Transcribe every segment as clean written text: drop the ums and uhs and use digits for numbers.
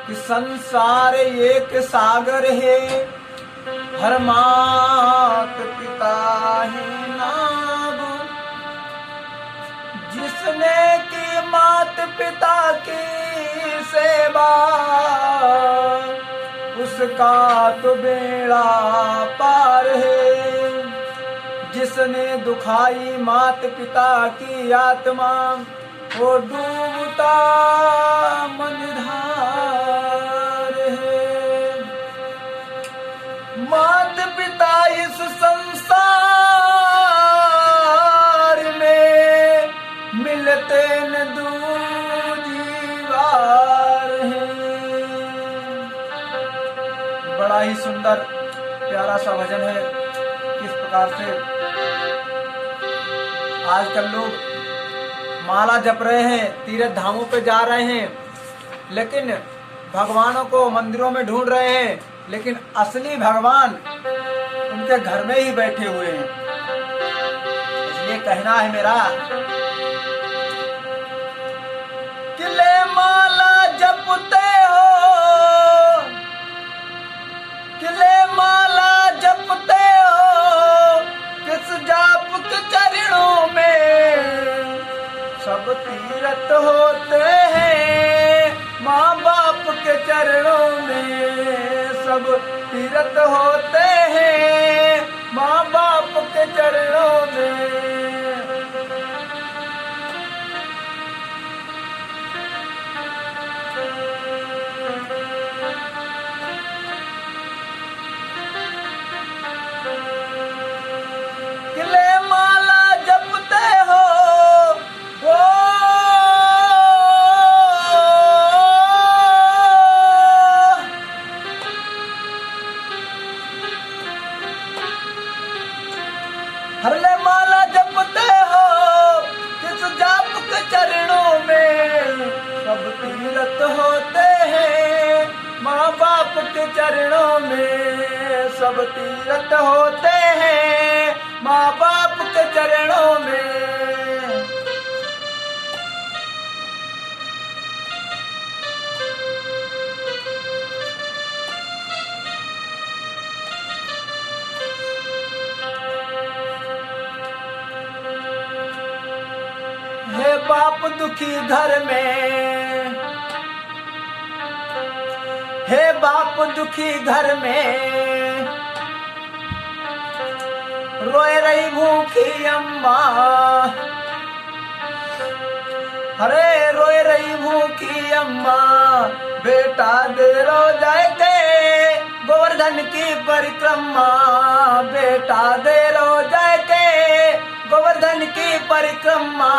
कि संसार एक सागर है, हर मात पिता है नाव। जिसने की मात पिता की सेवा, उसका तो बेड़ा पार है। जिसने दुखाई मात पिता की आत्मा, वो डूबता मझधार है। मात पिता इस संसार में मिलते न दूजी बार हैं। बड़ा ही सुंदर प्यारा सा भजन है। किस प्रकार से आजकल लोग माला जप रहे हैं, तीर्थ धामों पे जा रहे हैं, लेकिन भगवानों को मंदिरों में ढूंढ रहे हैं, लेकिन असली भगवान उनके घर में ही बैठे हुए हैं। इसलिए कहना है मेरा कि ले माला जपते हो, कि ले माला जपते हो, किस जाप के चरणों में सब तीरथ होते हैं। माँ बाप के चरणों में सब तीरथ होते हैं, माँ बाप के चरणों में। किले माला जपते हो, हर ले माला जपते हो, किस जाप के चरणों में सब तीरथ होते हैं। माँ बाप के चरणों में सब तीरथ होते हैं, माँ बाप के चरणों में। हे बाप दुखी घर में, हे बाप दुखी घर में, रोए रही भूखी अम्मा। अरे रोए रही भूखी अम्मा, बेटा दे रो जाए के गोवर्धन की परिक्रमा। बेटा दे रो जाए के गोवर्धन की परिक्रमा।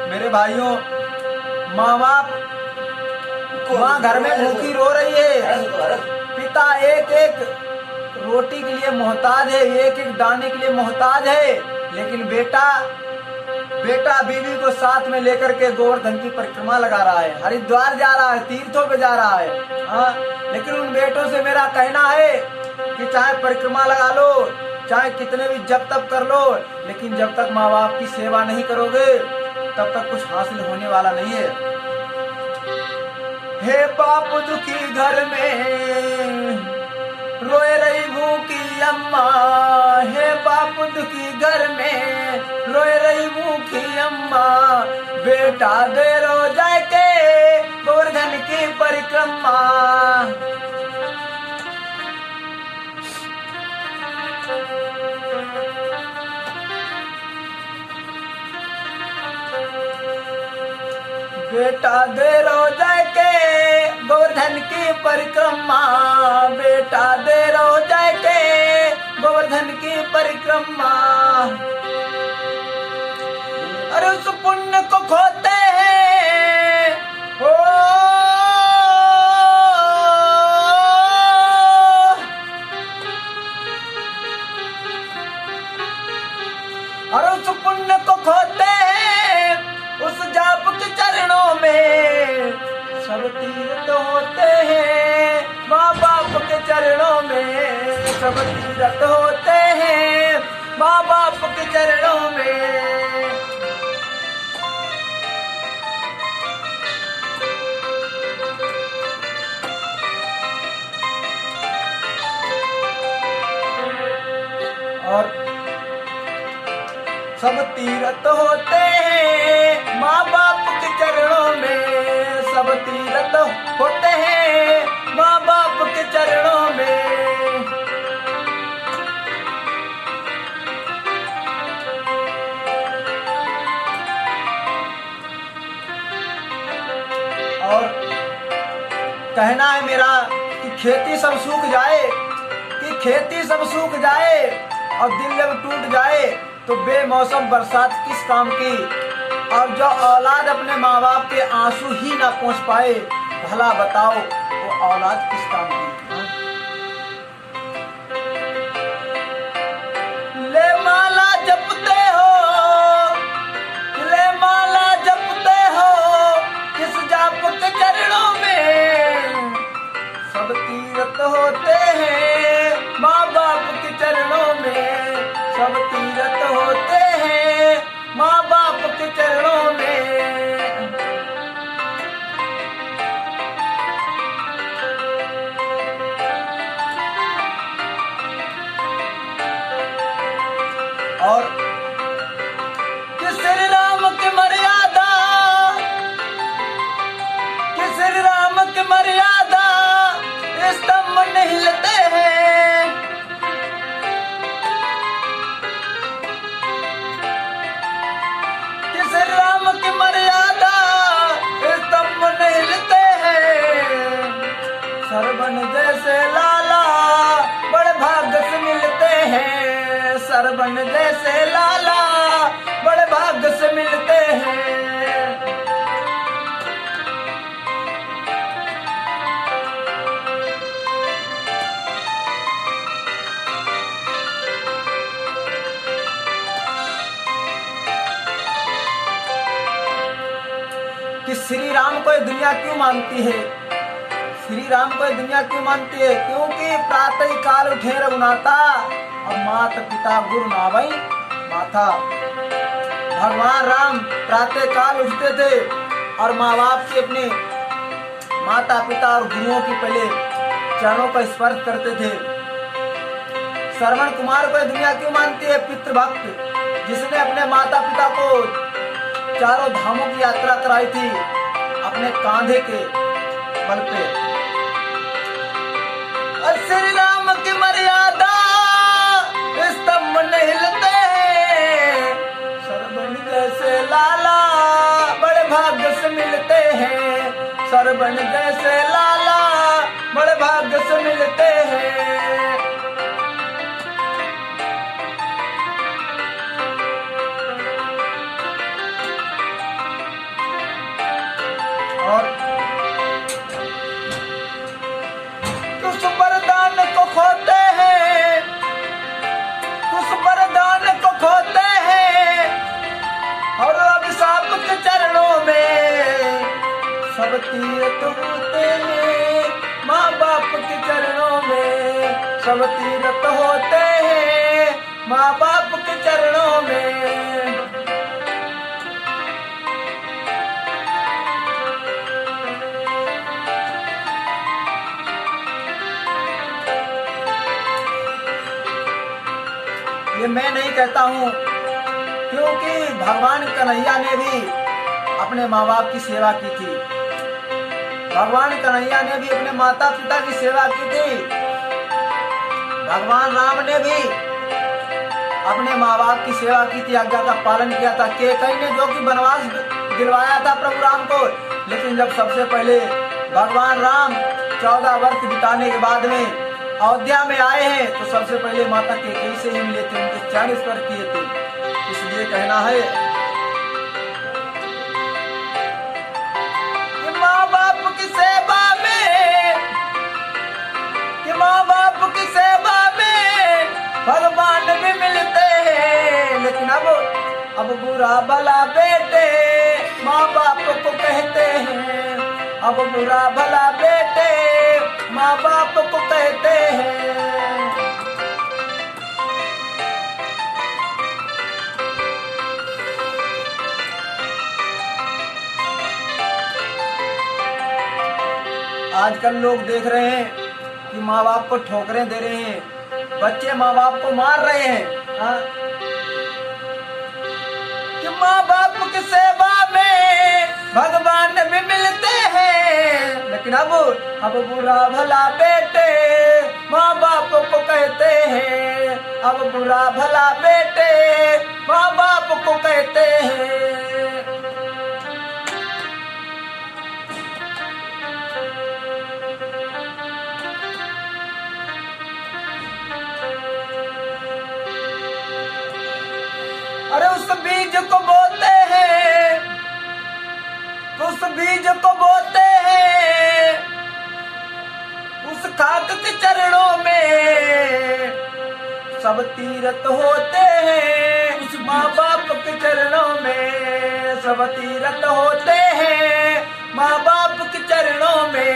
मेरे भाइयों, माँ बाप माँ घर में भूखी रो रही है, पिता एक एक रोटी के लिए मोहताज है, एक एक दाने के लिए मोहताज है, लेकिन बेटा बीवी को साथ में लेकर के गोवर्धन की परिक्रमा लगा रहा है, हरिद्वार जा रहा है, तीर्थों पे जा रहा है। हाँ, लेकिन उन बेटों से मेरा कहना है कि चाहे परिक्रमा लगा लो, चाहे कितने भी जप तप कर लो, लेकिन जब तक माँ बाप की सेवा नहीं करोगे तब तक कुछ हासिल होने वाला नहीं है। हे बाप दुखी घर में, रोए रही भूखी अम्मा। हे बाप दुखी घर में, रोए रही भूखी अम्मा। बेटा दे रो जाए के गोवर्धन की परिक्रमा। बेटा दे रो जाए के गोवर्धन की परिक्रमा। बेटा दे रो जाए के गोवर्धन की परिक्रमा। अरे उस पुण्य को खोते हैं, ओ और उस पुण्य को खोते हैं, उस जाप के चरणों में सब तीर्थ होते हैं। सब तीरथ होते हैं माँ बाप के चरणों में। और सब तीरथ होते हैं माँ बाप के चरणों में, सब तीरथ होते हैं माँ बाप के चरणों में। और कहना है मेरा कि खेती सब सूख जाए, कि खेती सब सूख जाए और दिल जब टूट जाए तो बेमौसम बरसात किस काम की। और जो औलाद अपने माँ बाप के आंसू ही ना पहुँच पाए, भला बताओ वो औलाद किस काम की। ले माला जपते हो, ले माला जपते हो किस जाप के चरणों में। सब तीरथ होते हैं माँ बाप के चरणों में, सब तीरथ होते हैं माँ बाप के चरणों में। और कि श्री राम की मर्यादा, कि श्री राम की मर्यादा स्तंभ नहीं हिलते हैं। कि श्री राम की मर्यादा स्तंभ नहीं हिलते हैं। सरवन जैसे लाला बड़े भाग्य से मिलते हैं, सरवन जैसे लाला बड़े भाग्य से मिलते हैं। कि श्री राम को दुनिया क्यों मानती है, श्री राम को दुनिया क्यों मानती है? क्योंकि प्रातः काल उठे रघुनाथा और माता पिता गुरु नावई माथा। भगवान राम प्रातः काल उठते थे और माँ बाप के अपने माता पिता और गुरुओं की पहले चरणों का स्पर्श करते थे। श्रवण कुमार को दुनिया क्यों मानती है? पितृभक्त, जिसने अपने माता पिता को चारों धामों की यात्रा कराई थी अपने कांधे के बल पे। और श्री राम की मर्यादा स्तंभ नहीं हिलते हैं। सरबन जैसे लाला बड़े भाग्य से मिलते हैं, सरबन जैसे लाला बड़े भाग्य से मिलते हैं। और कुछ वरदान को खोते हैं, कुछ वरदान को खोते हैं और अभिशाप के चरणों में। सब तीरथ होते हैं माँ बाप के चरणों में, सब तीरथ होते हैं माँ बाप के चरणों में। ये मैं नहीं कहता हूँ, क्योंकि भगवान कन्हैया ने भी अपने माँ बाप की सेवा की थी, भगवान कन्हैया ने भी अपने माता पिता की सेवा की थी, भगवान राम ने भी अपने माँ बाप की सेवा की थी, आज्ञा का पालन किया था। कैकई ने जो कि वनवास दिलवाया था प्रभु राम को, लेकिन जब सबसे पहले भगवान राम 14 वर्ष बिताने के बाद में अयोध्या में आए हैं तो सबसे पहले माता कैकई से ही मिले थे, उनके चरण स्पर्श किए थे। इसलिए कहना है कि माँ बाप की सेवा में, कि माँ बाप की सेवा में भगवान भी मिलते हैं। लेकिन अब बुरा भला बेटे माँ बाप को कहते हैं, अब बुरा भला बेटे माँ बाप को कहते हैं। आजकल लोग देख रहे हैं कि माँ बाप को ठोकरें दे रहे हैं, बच्चे माँ बाप को मार रहे हैं। हाँ? कि माँ बाप की सेवा में भगवान भी मिलते हैं, लेकिन अब बुरा भला बेटे माँ बाप को कहते हैं, अब बुरा भला बेटे माँ बाप को कहते हैं। अरे उस बीज को बोते हैं, उस बीज को बोते हैं, उस खाक के चरणों में सब तीरथ होते हैं। उस माँ बाप के चरणों में सब तीरथ होते हैं, माँ बाप के चरणों में।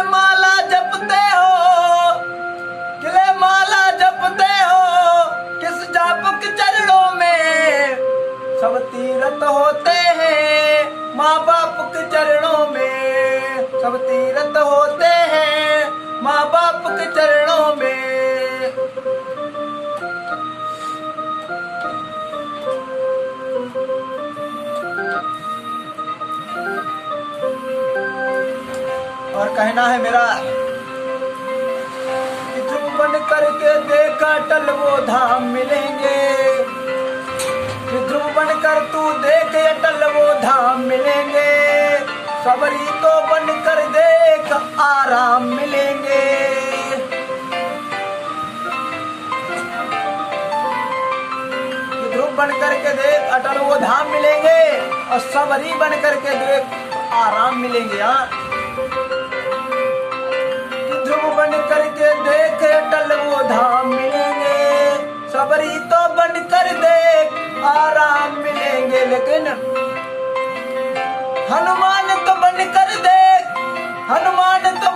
माला जपते हो, किले माला जपते हो, किस जाप के चरणों में सब तीरथ होते हैं, माँ बाप के चरणों में सब तीरथ होते हैं, माँ बाप के चरणों में। और कहना है मेरा कि तुम बन करके देखा अटल वो धाम मिलेंगे, कि ध्रुव बनकर तू देखे अटल वो धाम मिलेंगे, सबरी तो बनकर देख आराम मिलेंगे। कि ध्रुव बनकर के देख अटल वो धाम मिलेंगे, और सबरी बनकर के देख आराम मिलेंगे। हाँ, ध्रुव बन करके देख अटल वो धाम मिलेंगे, सबरी तो बन कर देख आराम मिलेंगे। लेकिन हनुमान तो बन कर देख, हनुमान तो